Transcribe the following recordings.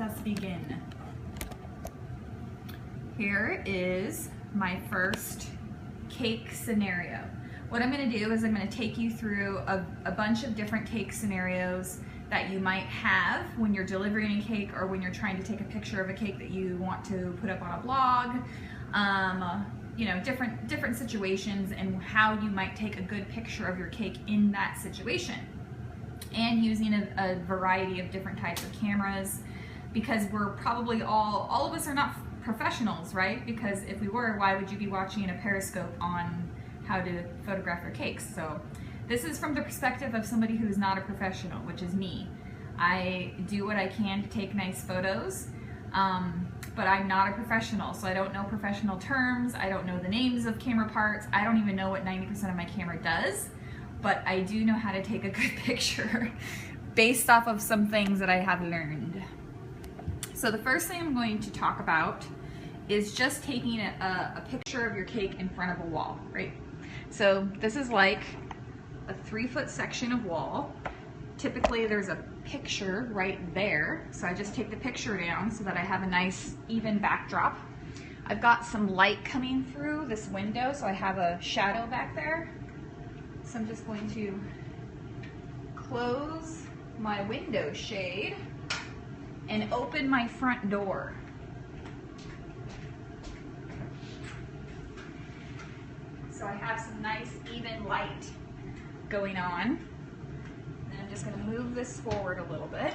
us begin. Here is my first cake scenario. What I'm going to do is I'm going to take you through a bunch of different cake scenarios that you might have when you're delivering a cake or when you're trying to take a picture of a cake that you want to put up on a blog. You know, different situations and how you might take a good picture of your cake in that situation. And using a variety of different types of cameras, because we're probably all of us are not professionals, right? Because if we were, why would you be watching a Periscope on how to photograph your cakes? So this is from the perspective of somebody who's not a professional, which is me. I do what I can to take nice photos, but I'm not a professional, so I don't know professional terms, I don't know the names of camera parts, I don't even know what 90% of my camera does, but I do know how to take a good picture based off of some things that I have learned. So the first thing I'm going to talk about is just taking a picture of your cake in front of a wall, right? So this is like a 3-foot section of wall. Typically there's a picture right there, so I just take the picture down so that I have a nice even backdrop. I've got some light coming through this window, so I have a shadow back there. So I'm just going to close my window shade and open my front door. So I have some nice even light going on. And I'm just going to move this forward a little bit.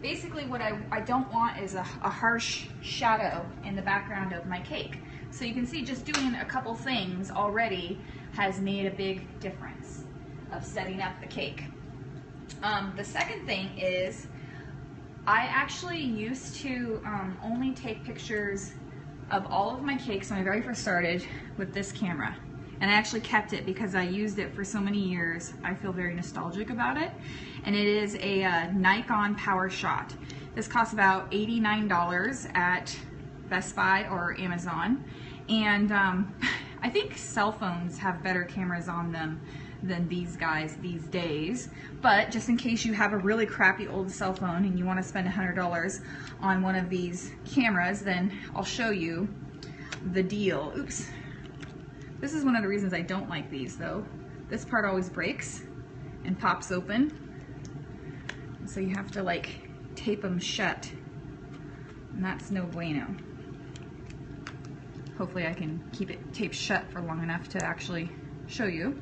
Basically what I don't want is a harsh shadow in the background of my cake. So you can see just doing a couple things already has made a big difference of setting up the cake. The second thing is I actually used to only take pictures of all of my cakes when I very first started with this camera. And I actually kept it because I used it for so many years. I feel very nostalgic about it. And it is a Nikon Power Shot. This costs about $89 at Best Buy or Amazon. And I think cell phones have better cameras on them than these guys these days. But just in case you have a really crappy old cell phone and you want to spend $100 on one of these cameras, then I'll show you the deal. Oops. This is one of the reasons I don't like these though. This part always breaks and pops open. So you have to like tape them shut. And that's no bueno. Hopefully I can keep it taped shut for long enough to actually show you.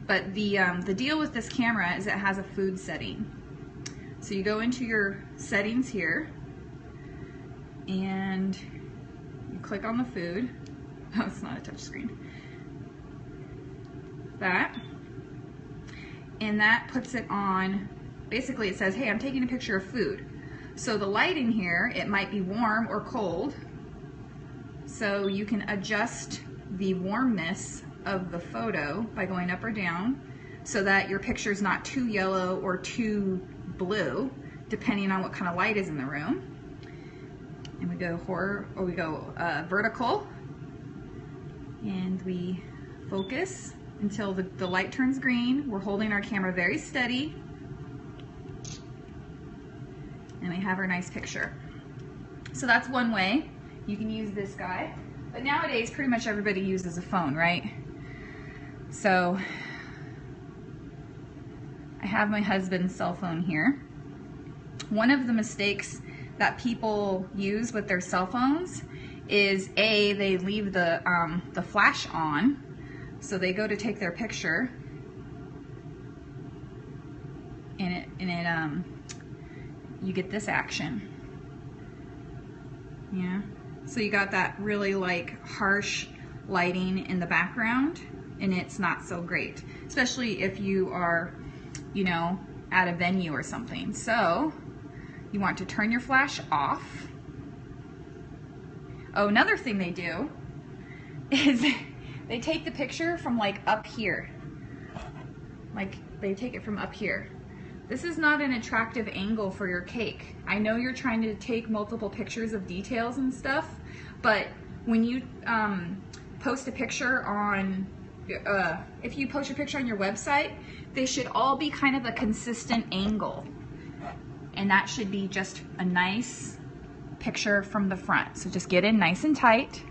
But the deal with this camera is it has a food setting. So you go into your settings here and you click on the food. Oh, it's not a touch screen. That. And that puts it on, basically it says, hey, I'm taking a picture of food. So the light in here, it might be warm or cold. So you can adjust the warmness of the photo by going up or down so that your picture is not too yellow or too blue, depending on what kind of light is in the room. And we go vertical, and we focus until the light turns green. We're holding our camera very steady, and we have our nice picture. So that's one way you can use this guy. But nowadays, pretty much everybody uses a phone, right? So I have my husband's cell phone here. One of the mistakes that people use with their cell phones is they leave the flash on, so they go to take their picture, and you get this action. Yeah. So you got that really like harsh lighting in the background, and it's not so great, especially if you are, you know, at a venue or something. So you want to turn your flash off. Oh, another thing they do is they take the picture from like up here. Like they take it from up here. This is not an attractive angle for your cake. I know you're trying to take multiple pictures of details and stuff, but when you post a picture on, if you post your picture on your website, they should all be kind of a consistent angle. and that should be just a nice picture from the front. So just get in nice and tight,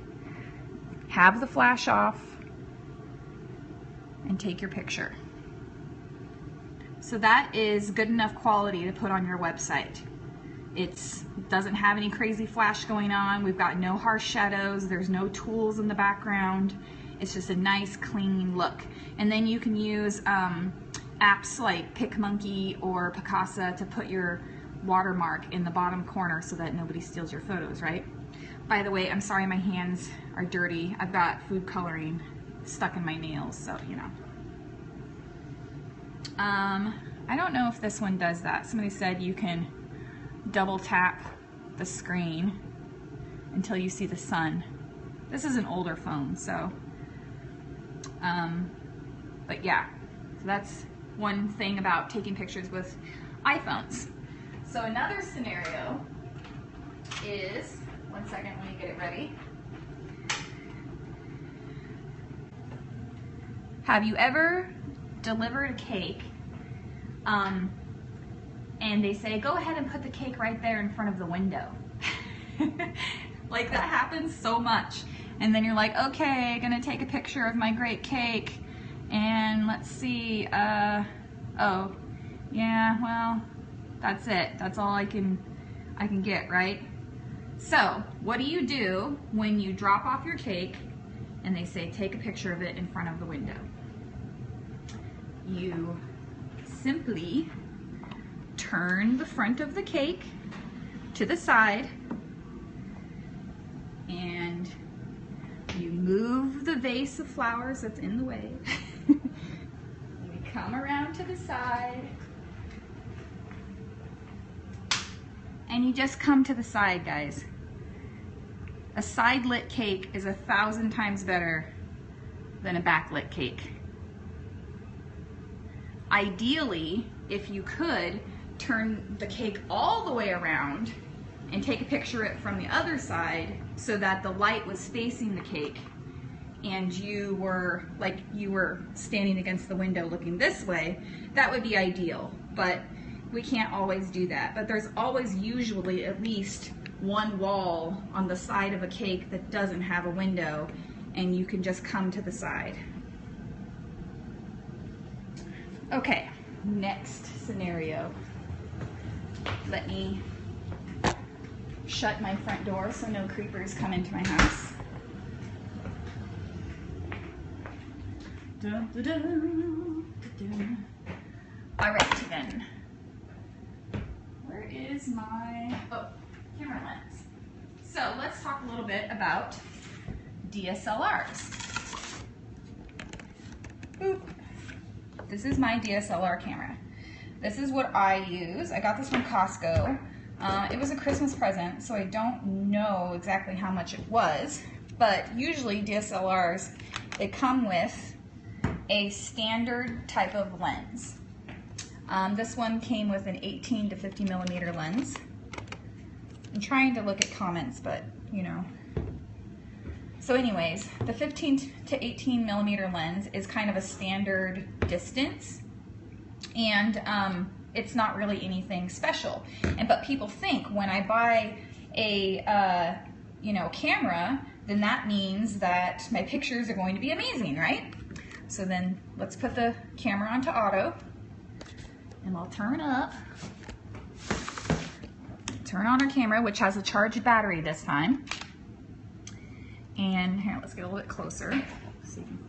have the flash off, and take your picture. So that is good enough quality to put on your website. It doesn't have any crazy flash going on. We've got no harsh shadows. There's no tools in the background. It's just a nice clean look. And then you can use apps like PicMonkey or Picasa to put your watermark in the bottom corner so that nobody steals your photos, right? By the way, I'm sorry my hands are dirty. I've got food coloring stuck in my nails, so you know. I don't know if this one does that. Somebody said you can double tap the screen until you see the sun. This is an older phone, so but yeah, so that's one thing about taking pictures with iPhones. So another scenario is, one second, let me get it ready. Have you ever delivered a cake and they say, go ahead and put the cake right there in front of the window? Like, that happens so much. And then you're like, okay, gonna take a picture of my great cake, and let's see, oh, yeah, well, that's it. That's all I can get, right? So, what do you do when you drop off your cake and they say, take a picture of it in front of the window? You simply turn the front of the cake to the side and you move the vase of flowers that's in the way. You come around to the side and you just come to the side, guys. A side lit cake is 1,000 times better than a backlit cake. Ideally, if you could, turn the cake all the way around and take a picture of it from the other side so that the light was facing the cake and you were standing against the window looking this way. That would be ideal, but we can't always do that. But there's always usually at least one wall on the side of a cake that doesn't have a window, and you can just come to the side. Okay, next scenario. Let me shut my front door so no creepers come into my house. Dun, dun, dun, dun, dun. All right, then. Where is my camera lens? So let's talk a little bit about DSLRs. Boop. This is my DSLR camera. This is what I use. I got this from Costco. It was a Christmas present, so I don't know exactly how much it was, but usually DSLRs, they come with a standard type of lens. This one came with an 18 to 50 millimeter lens. I'm trying to look at comments, but you know. So anyways, the 15 to 18 millimeter lens is kind of a standard distance, and it's not really anything special. But people think when I buy a camera, then that means that my pictures are going to be amazing, right? So then let's put the camera onto auto, and I'll turn up. Turn on our camera, which has a charged battery this time. And here, let's get a little bit closer so you can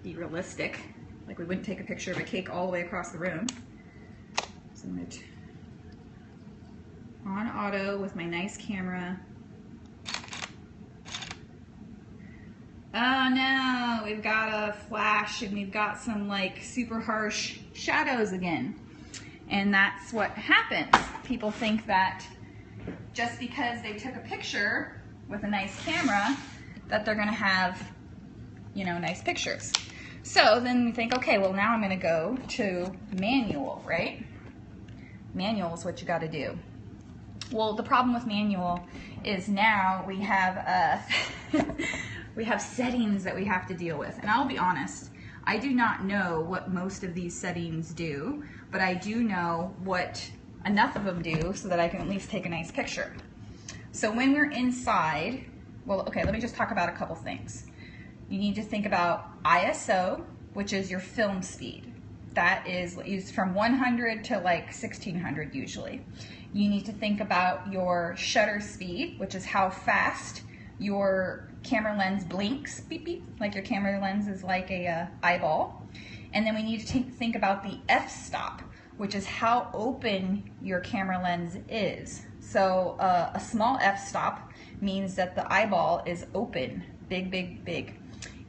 be realistic. Like we wouldn't take a picture of a cake all the way across the room. So I'm going to on auto with my nice camera. Oh no, we've got a flash and we've got some like super harsh shadows again. And that's what happens. People think that just because they took a picture with a nice camera that they're gonna have, you know, nice pictures. So then we think, okay, well now I'm gonna go to manual, right? Manual is what you gotta do. Well, the problem with manual is now we have we have settings that we have to deal with. And I'll be honest, I do not know what most of these settings do, but I do know what enough of them do so that I can at least take a nice picture. So when we're inside, well, okay, let me just talk about a couple things. You need to think about ISO, which is your film speed. That is used from 100 to like 1600 usually. You need to think about your shutter speed, which is how fast your camera lens blinks, beep beep, like your camera lens is like a eyeball. And then we need to think about the f-stop, which is how open your camera lens is. So a small f-stop means that the eyeball is open, big, big, big.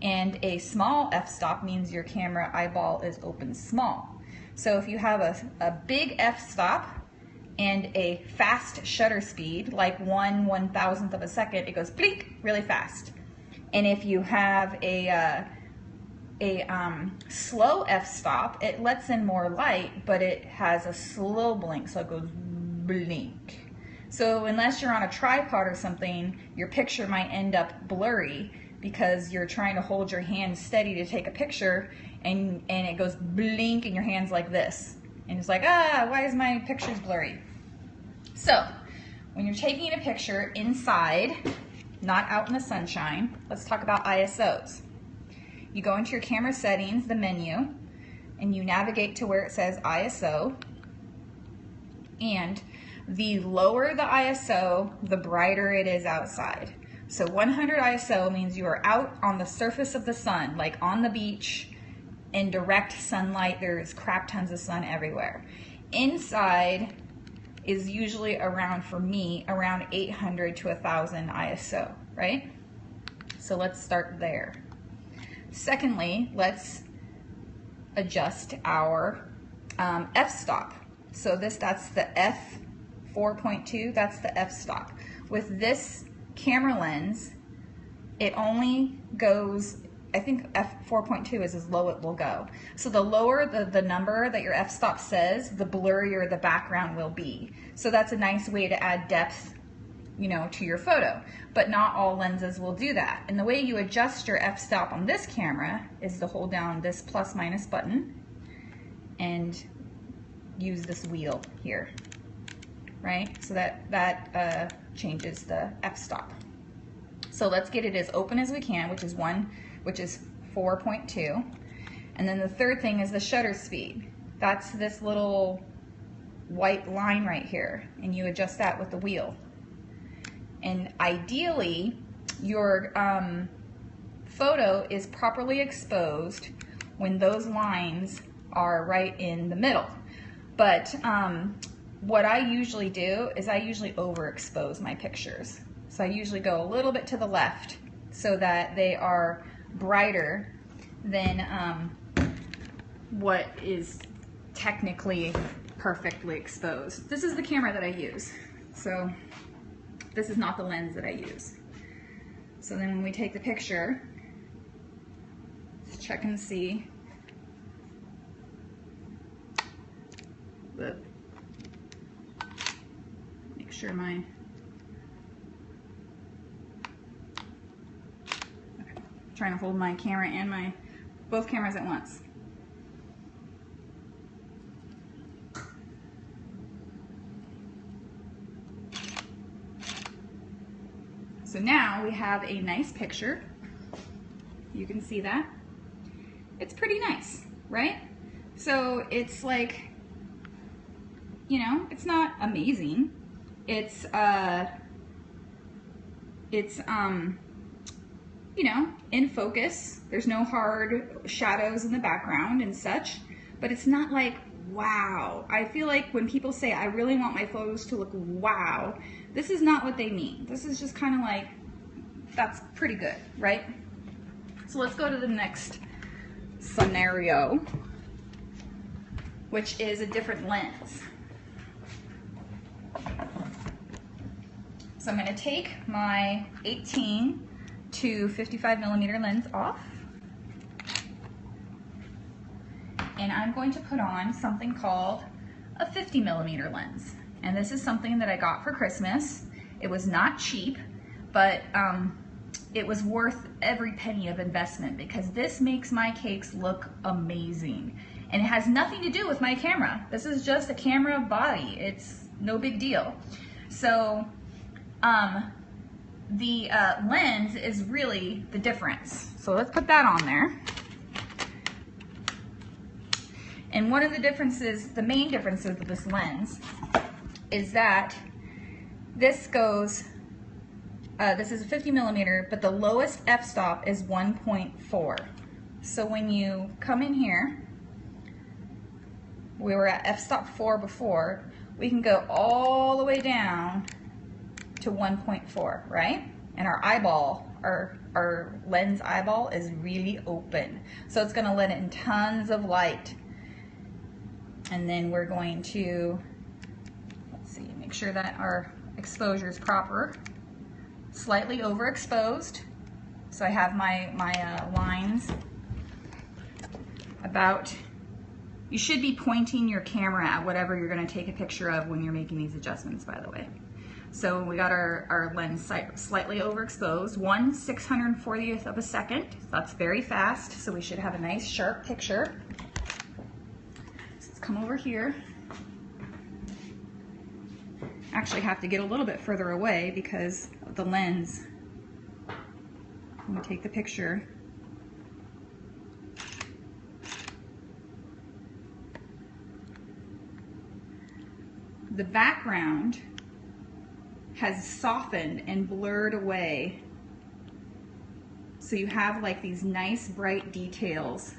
And a small f-stop means your camera eyeball is open small. So if you have a big f-stop and a fast shutter speed, like 1/1000th of a second, it goes blink really fast. And if you have a slow f-stop, it lets in more light, but it has a slow blink, so it goes blink. So unless you're on a tripod or something, your picture might end up blurry because you're trying to hold your hand steady to take a picture, and it goes blink and your hand's like this. And it's like, why is my picture's blurry? So when you're taking a picture inside, not out in the sunshine, let's talk about ISOs. You go into your camera settings, the menu, and you navigate to where it says ISO. And the lower the ISO, the brighter it is outside. So 100 ISO means you are out on the surface of the sun, like on the beach, in direct sunlight. There's crap tons of sun everywhere. Inside is usually around, for me, around 800 to 1000 ISO, right? So let's start there. Secondly, let's adjust our f-stop. So that's the f4.2, that's the f-stop. With this camera lens, it only goes, I think f4.2 is as low it will go. So the lower the number that your f-stop says, the blurrier the background will be. So that's a nice way to add depth, you know, to your photo. But not all lenses will do that. And the way you adjust your f-stop on this camera is to hold down this plus minus button and use this wheel here, right? So that changes the f-stop. So let's get it as open as we can, which is 4.2. And then the third thing is the shutter speed. That's this little white line right here, and you adjust that with the wheel. And ideally, your photo is properly exposed when those lines are right in the middle. But what I usually do is I usually overexpose my pictures. So I usually go a little bit to the left so that they are brighter than what is technically perfectly exposed. This is the camera that I use. So this is not the lens that I use. So then when we take the picture, let's check and see. But make sure my, okay, trying to hold my camera and both cameras at once. So now we have a nice picture. You can see that. It's pretty nice, right? So it's like, you know, it's not amazing. It's you know, in focus. There's no hard shadows in the background and such, but it's not like, wow. I feel like when people say, I really want my photos to look wow, this is not what they mean. This is just kind of like, that's pretty good, right? So let's go to the next scenario, which is a different lens. So I'm going to take my 18 to 55 millimeter lens off, and I'm going to put on something called a 50 millimeter lens. And this is something that I got for Christmas. It was not cheap, but it was worth every penny of investment because this makes my cakes look amazing. And it has nothing to do with my camera. This is just a camera body. It's no big deal. So the lens is really the difference. So let's put that on there. And one of the differences, the main differences of this lens is that this goes, this is a 50 millimeter, but the lowest f-stop is 1.4. So when you come in here, we were at f-stop 4 before, we can go all the way down to 1.4, right? And our eyeball, our lens eyeball is really open. So it's gonna let in tons of light. And then we're going to, let's see, make sure that our exposure is proper. Slightly overexposed. So I have my lines about, you should be pointing your camera at whatever you're going to take a picture of when you're making these adjustments, by the way. So we got our lens slightly overexposed, 1/640th of a second. That's very fast, so we should have a nice sharp picture. So let's come over here. Actually have to get a little bit further away because of the lens. When we take the picture, the background has softened and blurred away. So you have like these nice bright details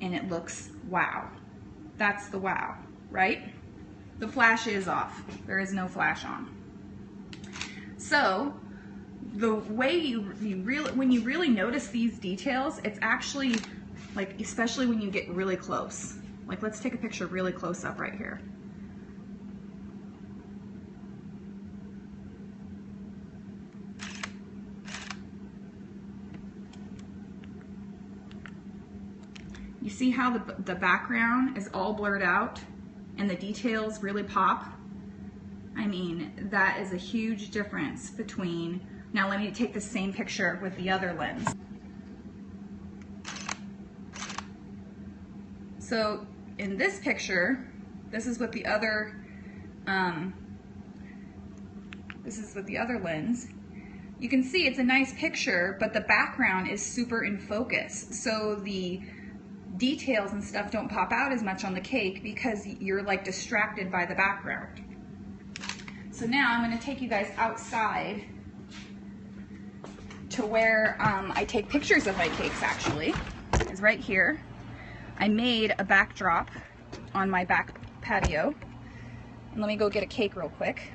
and it looks wow. That's the wow, right? The flash is off. There is no flash on. So the way when you really notice these details, it's actually like, especially when you get really close. Like let's take a picture really close up right here. You see how the background is all blurred out and the details really pop? I mean, that is a huge difference between, now let me take the same picture with the other lens. So in this picture, this is with the other lens. You can see it's a nice picture, but the background is super in focus. So the details and stuff don't pop out as much on the cake because you're like distracted by the background. So now I'm going to take you guys outside to where I take pictures of my cakes. Actually, is right here. I made a backdrop on my back patio. And let me go get a cake real quick.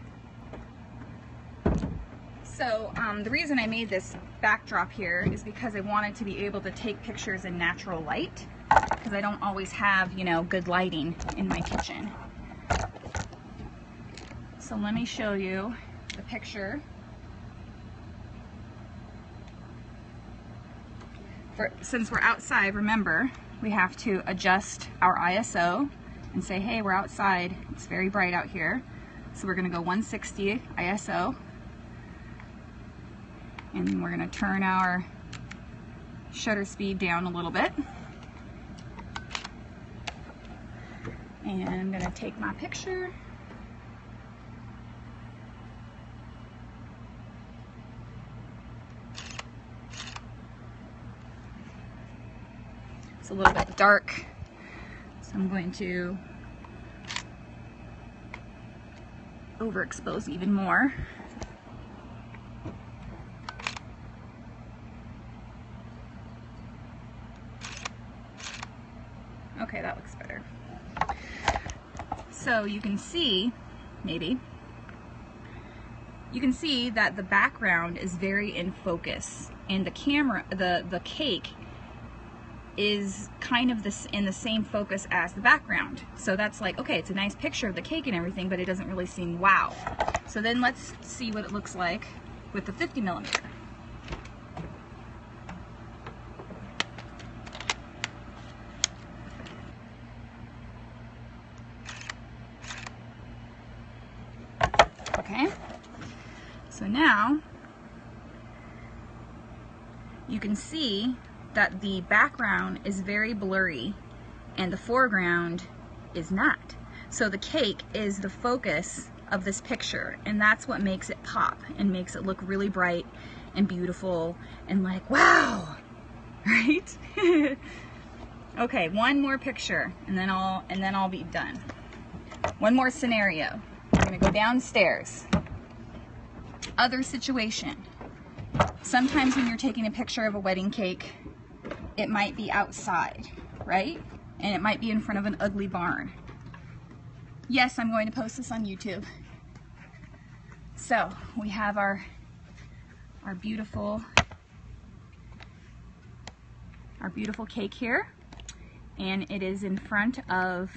So the reason I made this backdrop here is because I wanted to be able to take pictures in natural light, because I don't always have, you know, good lighting in my kitchen. So let me show you the picture. Since we're outside, remember, we have to adjust our ISO and say, hey, we're outside. It's very bright out here. So we're going to go 160 ISO. And then we're going to turn our shutter speed down a little bit. And I'm going to take my picture. It's a little bit dark, so I'm going to overexpose even more. Okay, that looks better. So you can see, maybe, you can see that the background is very in focus, and the camera, the cake is kind of in the same focus as the background. So that's like, okay, it's a nice picture of the cake and everything, but it doesn't really seem wow. So then let's see what it looks like with the 50 millimeter. Okay, so now you can see that the background is very blurry and the foreground is not. So the cake is the focus of this picture, and that's what makes it pop and makes it look really bright and beautiful and like, wow, right? Okay, one more picture and then I'll be done. One more scenario. I'm gonna go downstairs. Other situation. Sometimes when you're taking a picture of a wedding cake, it might be outside, right? And it might be in front of an ugly barn. Yes, I'm going to post this on YouTube. So we have our beautiful cake here, and it is in front of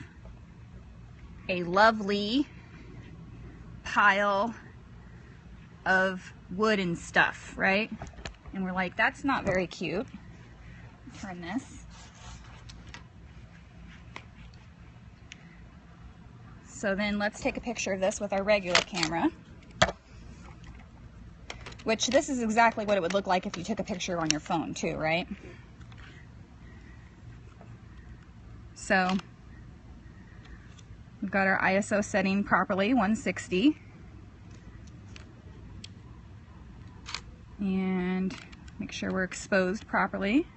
a lovely pile of wood and stuff, right? And we're like, that's not very cute. Turn this. So then let's take a picture of this with our regular camera, which this is exactly what it would look like if you took a picture on your phone too, right? So we've got our ISO setting properly, 160. And make sure we're exposed properly.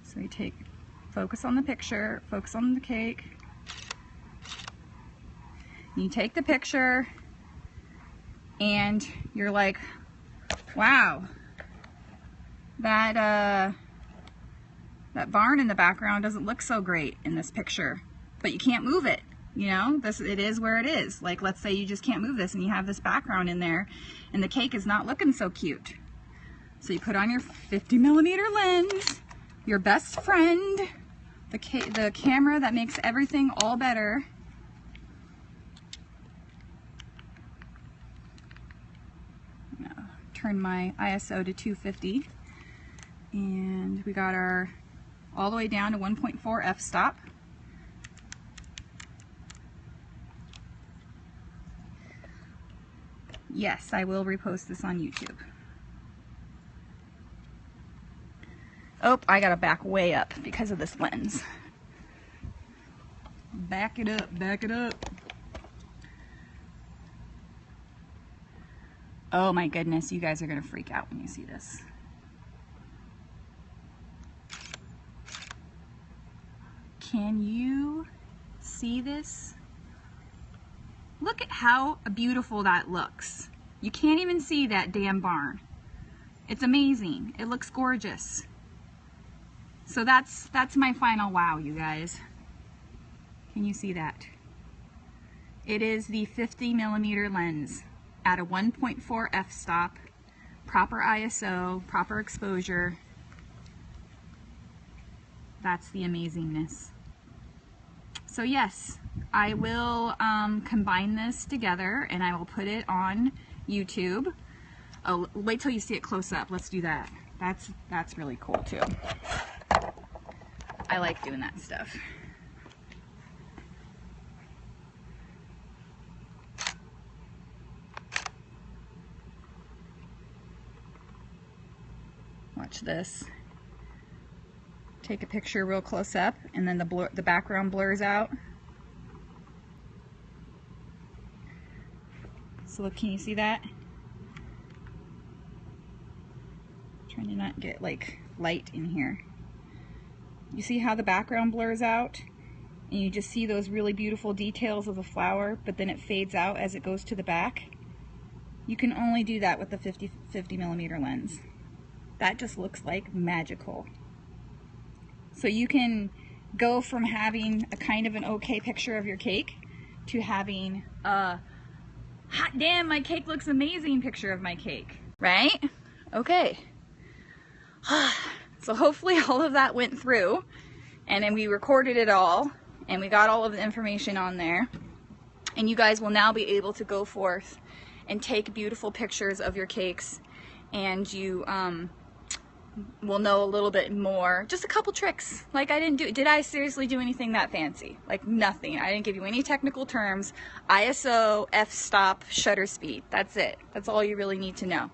So you take, focus on the picture, focus on the cake. You take the picture and you're like, wow, that barn in the background doesn't look so great in this picture, but you can't move it. You know, it is where it is. Like, let's say you just can't move this and you have this background in there and the cake is not looking so cute. So you put on your 50mm lens, your best friend, the camera that makes everything all better. Now, turn my ISO to 250, and we got our all the way down to 1.4 f-stop. Yes, I will repost this on YouTube. Oh, I gotta back way up because of this lens. Back it up, back it up. Oh my goodness, you guys are gonna freak out when you see this. Can you see this? Look at how beautiful that looks. You can't even see that damn barn. It's amazing. It looks gorgeous. So that's my final wow, you guys. Can you see that? It is the 50mm lens at a 1.4 f-stop, proper ISO, proper exposure. That's the amazingness. So yes, I will combine this together and I will put it on YouTube. Oh, wait till you see it close up. Let's do that. That's really cool too. I like doing that stuff. Watch this. Take a picture real close up and then the background blurs out. So look, can you see that? Trying to not get like light in here. You see how the background blurs out? And you just see those really beautiful details of the flower, but then it fades out as it goes to the back. You can only do that with the 50mm lens. That just looks like magical. So you can go from having a kind of an okay picture of your cake to having a hot damn, my cake looks amazing picture of my cake, right? Okay. So hopefully all of that went through, and then we recorded it all and we got all of the information on there, and you guys will now be able to go forth and take beautiful pictures of your cakes, and you will know a little bit more. Just a couple tricks. Like, did I seriously do anything that fancy? Like, nothing. I didn't give you any technical terms. ISO, f-stop, shutter speed. That's it. That's all you really need to know.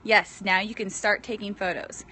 Yes, now you can start taking photos.